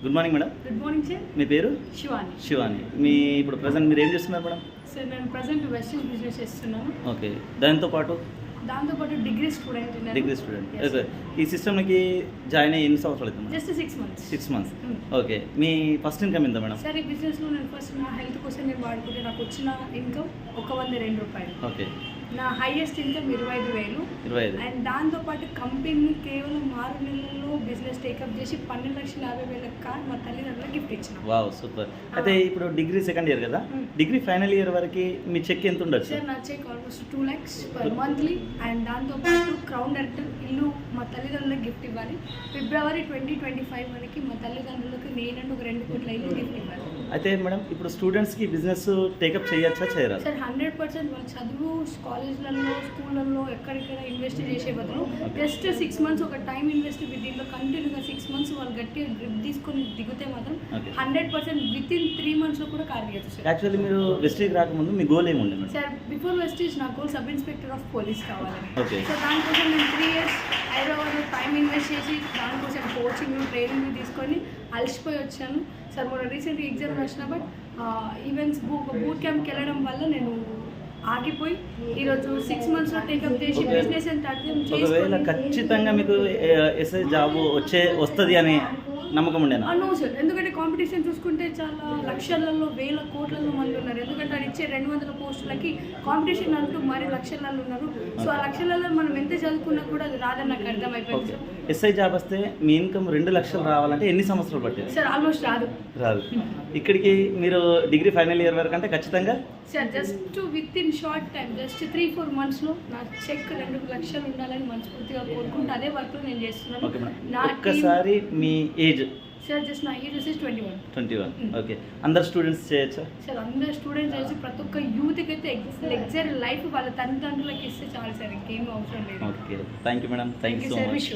Good morning madam. Good morning sir. మీ పేరు? శివాని. శివాని. మీ ఇప్పుడు ప్రజెంట్ మీరు ఏం చేస్తున్నారు మేడం? సార్ నేను ప్రజెంట్ వెస్టర్న్ బిజినెస్ చేస్తున్నాను. ఓకే, దాంతోపాటు degree student. Degree student. Okay, ఈ సిస్టమ్కి జాయిన్ అయ్యి ఎన్ని సంవత్సరాలు అవుతుంది? Just 6 months. 6 months. ఓకే, మీ ఫస్ట్ ఇన్కమ్ ఎంత మేడం? సార్ ఈ బిజినెస్లో నేను ఫస్ట్ నా హెల్త్ కోసం నేను వాడుకుంటే నాకు వచ్చిన ఇన్కమ్ 102 రూపాయలు. ఓకే, నా హైయెస్ట్ ఇన్కమ్ 25,000. 25. అండ్ దాంతోపాటు కంపెనీ కేవలం 6 నెలల్లో బిజినెస్ టేకప్ చేసి 12,50,000 కార్ మా తల్లిదండ్రులకు గిఫ్ట్ ఇచ్చిన. Wow, super. అయితే ఇప్పుడు డిగ్రీ సెకండ్ ఇయర్ కదా, డిగ్రీ ఫైనల్ ఇయర్ వరకు మీ చెక్ ఎంత ఉండొచ్చు? సార్ నా check almost 2 lakhs per monthly. And దాంతోపాటు క్రౌన్ డైరెక్టర్ ఇల్లు మా తల్లిదండ్రులకు గిఫ్ట్ ఇవ్వాలి. ఫిబ్రవరి 2025 వరకు మా తల్లిదండ్రులకు నేనంటూ ఒక 2 కోట్ల ఇల్లు గిఫ్ట్ ఇవ్వాలి. అయితే మేడం ఇప్పుడు స్టూడెంట్స్కి బిజినెస్ టేకప్ చేయొచ్చా చేయరా? సార్ 100% వాళ్ళు చదువు కాలేజ్లలో స్కూళ్ళల్లో ఎక్కడెక్కడ ఇన్వెస్ట్ చేసే బదులు జస్ట్ 6 months ఒక టైం ఇన్వెస్ట్ దీంట్లో కంటిన్యూగా 6 months వాళ్ళు గట్టిగా గ్రిప్ తీసుకొని దిగితే మాత్రం 100% విత్ ఇన్ 3 months కూడా కార్ చేయొచ్చు సార్. యాక్చువల్లీ మీరు వెస్టీజ్ రాకముందు మీ గోల్ ఏముంది మేడం? సార్ బిఫోర్ వెస్టీజ్ నా goal sub inspector of police కావాలని. ఓకే, సో దానికోసం నేను 3 years హైదరాబాద్లో టైం ఇన్వెస్ట్ చేసి దానికోసం కోచింగ్ ట్రైనింగ్ తీసుకొని అలసిపోయి వచ్చాను సార్. మొన్న రీసెంట్గా ఎగ్జామ్ రాసిన బట్ ఈవెంట్స్ బూట్ క్యాంప్కి వెళ్ళడం వల్ల నేను ఆగిపోయి ఈరోజు 6 monthsలో టేకప్ చేసి బిజినెస్ ఒకవేళ ఖచ్చితంగా మీకు ఎస్ఐ జాబ్ వస్తుంది అని నమ్మకం ఉండేనా? నో సార్, ఎందుకంటే కాంపిటీషన్ చూసుకుంటే చాలా లక్షలలో వేల కోట్లలో మంది ఉన్నారు. ఎందుకంటే అది ఇచ్చే 200 పోస్టులకి కాంపిటీషన్ అంటూ మరి లక్షలలో ఉన్నారు. సో ఆ లక్షలలో మనం ఎంత చదువుకున్నా కూడా అది రాదని నాకు అర్థమైపోయింది సార్. ఎస్ఐ జాబ్ వస్తే మీ ఇన్కమ్ 2 లక్షలు రావాలంటే ఎన్ని సంవత్సరాలు పట్టేది? సార్ ఆల్మోస్ట్ రాదు. ఇక్కడికి మీరు డిగ్రీ ఫైనల్ ఇయర్ వరకు అంటే ఖచ్చితంగా sir just with in short time just 3-4 monthsలో నా చెక్ 2 లక్షలు ఉండాలని మనస్ఫూర్తిగా కోరుకుంటే అదే వర్క్లో నేను చేస్తున్నాను. ఓకే మేడం, ఒక్కసారి మీ ఏజ్? సార్ జస్ట్ నా ఏజ్ వచ్చేసి 21. ఓకే, అందరు స్టూడెంట్స్ చేయొచ్చా? సార్ అందరు స్టూడెంట్స్ చేసి ప్రతి ఒక్క యూత్కి అయితే లగ్జరీ లైఫ్ వాళ్ళ తల్లిదండ్రులకి ఇస్తే చాలు సార్, ఇంకేమీ అవసరం లేదు. Okay, thank you madam, thank you so much.